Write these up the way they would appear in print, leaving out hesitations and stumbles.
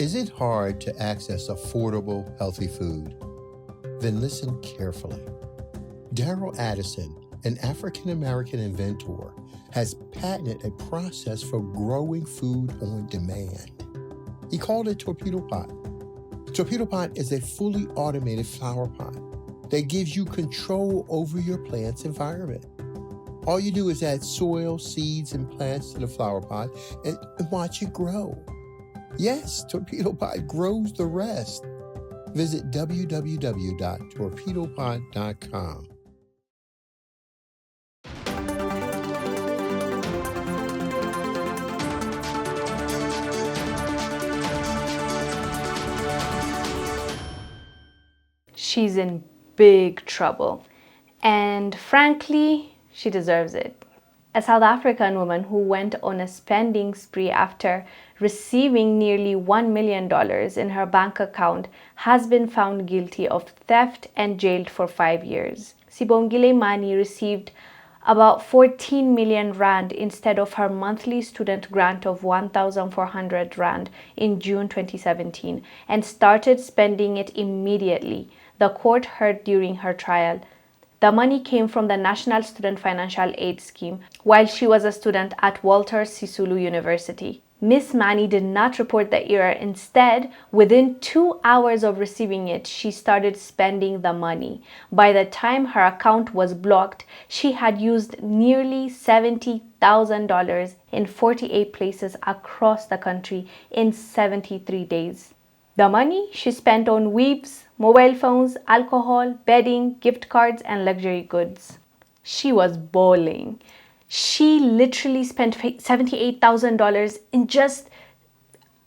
Is it hard to access affordable, healthy food? Then listen carefully. Daryl Addison, an African-American inventor, has patented a process for growing food on demand. He called it Torpedo Pot. Torpedo Pot is a fully automated flower pot that gives you control over your plant's environment. All you do is add soil, seeds, and plants to the flower pot and watch it grow. Yes, Torpedo Pot grows the rest. Visit www.torpedopot.com. She's in big trouble, and frankly, she deserves it. A South African woman who went on a spending spree after receiving nearly $1 million in her bank account has been found guilty of theft and jailed for 5 years. Sibongile Mani received about 14 million rand instead of her monthly student grant of 1,400 rand in June 2017 and started spending it immediately, the court heard during her trial. The money came from the National Student Financial Aid Scheme while she was a student at Walter Sisulu University. Miss Mani did not report the error. Instead, within 2 hours of receiving it, she started spending the money. By the time her account was blocked, she had used nearly $70,000 in 48 places across the country in 73 days. The money she spent on weaves, mobile phones, alcohol, bedding, gift cards, and luxury goods. She was balling. She literally spent $78,000 in just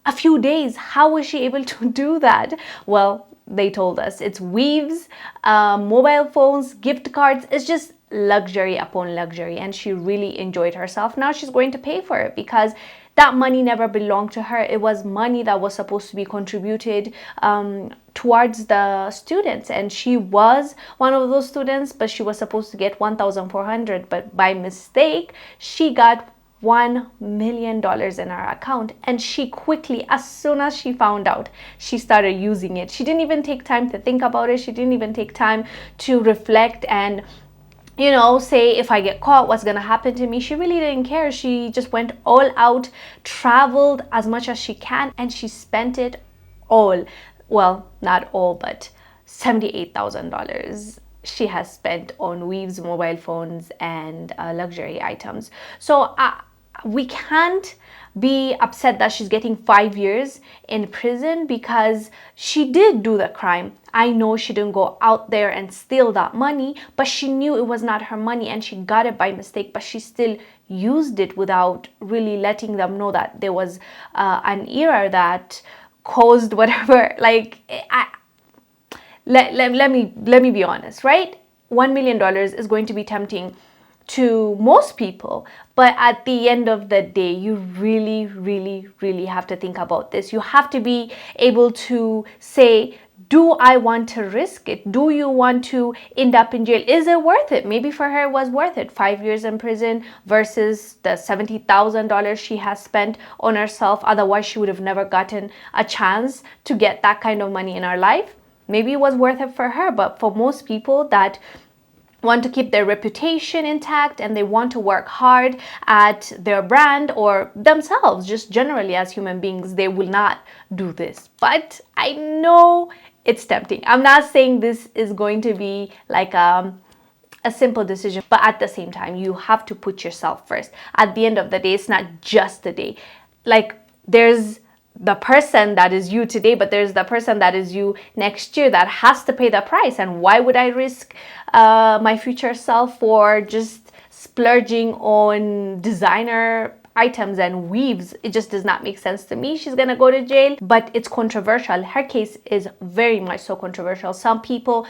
a few days. How was she able to do that? Well, they told us it's weaves, mobile phones, gift cards. It's just luxury upon luxury, and she really enjoyed herself. Now she's going to pay for it because that money never belonged to her. It was money that was supposed to be contributed towards the students, and she was one of those students, but she was supposed to get 1,400, but by mistake she got $1 million in her account, and she quickly, as soon as she found out, she started using it. She didn't even take time to think about it. She didn't even take time to reflect and say, if I get caught, what's gonna happen to me? She really didn't care. She just went all out, traveled as much as she can, and she spent it all. Well, not all, but $78,000 she has spent on weaves, mobile phones, and luxury items. So we can't be upset that she's getting 5 years in prison because she did do the crime. I know she didn't go out there and steal that money, but she knew it was not her money and she got it by mistake, but she still used it without really letting them know that there was an error that caused whatever. Let me be honest, right? $1 million is going to be tempting to most people, but at the end of the day, you really, really, really have to think about this. You have to be able to say, do I want to risk it? Do you want to end up in jail? Is it worth it? Maybe for her it was worth it. 5 years in prison versus the $70,000 she has spent on herself. Otherwise, she would have never gotten a chance to get that kind of money in her life. Maybe it was worth it for her, but for most people that want to keep their reputation intact and they want to work hard at their brand or themselves, just generally as human beings, they will not do this. But I know it's tempting. I'm not saying this is going to be like a simple decision, but at the same time, you have to put yourself first. At the end of the day, it's not just the day. Like, there's the person that is you today, but there's the person that is you next year that has to pay the price. And why would I risk my future self for just splurging on designer items and weaves? It just does not make sense to me. She's gonna go to jail, but it's controversial. Her case is very much so controversial. Some people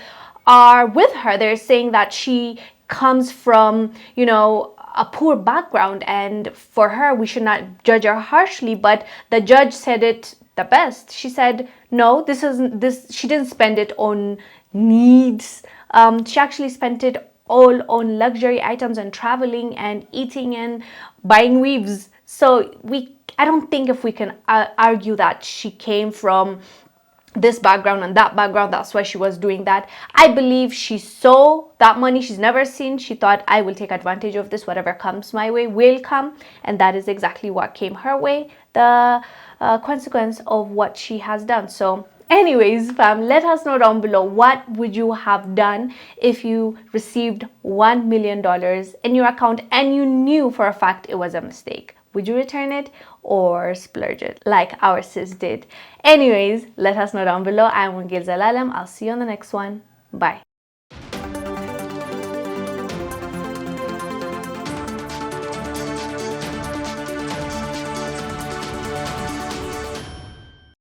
are with her. They're saying that she comes from, a poor background, and for her, we should not judge her harshly, but the judge said it the best. She said, no, she didn't spend it on needs. She actually spent it all on luxury items and traveling and eating and buying weaves. So I don't think if we can argue that she came from this background and that background, that's why she was doing that. I believe she saw that money she's never seen. She thought, I will take advantage of this. Whatever comes my way will come. And that is exactly what came her way, the consequence of what she has done. So anyways, fam, let us know down below, what would you have done if you received $1 million in your account and you knew for a fact it was a mistake? Would you return it or splurge it like our sis did? Anyways, let us know down below. I'm Wongel Zelalem. I'll see you on the next one. Bye.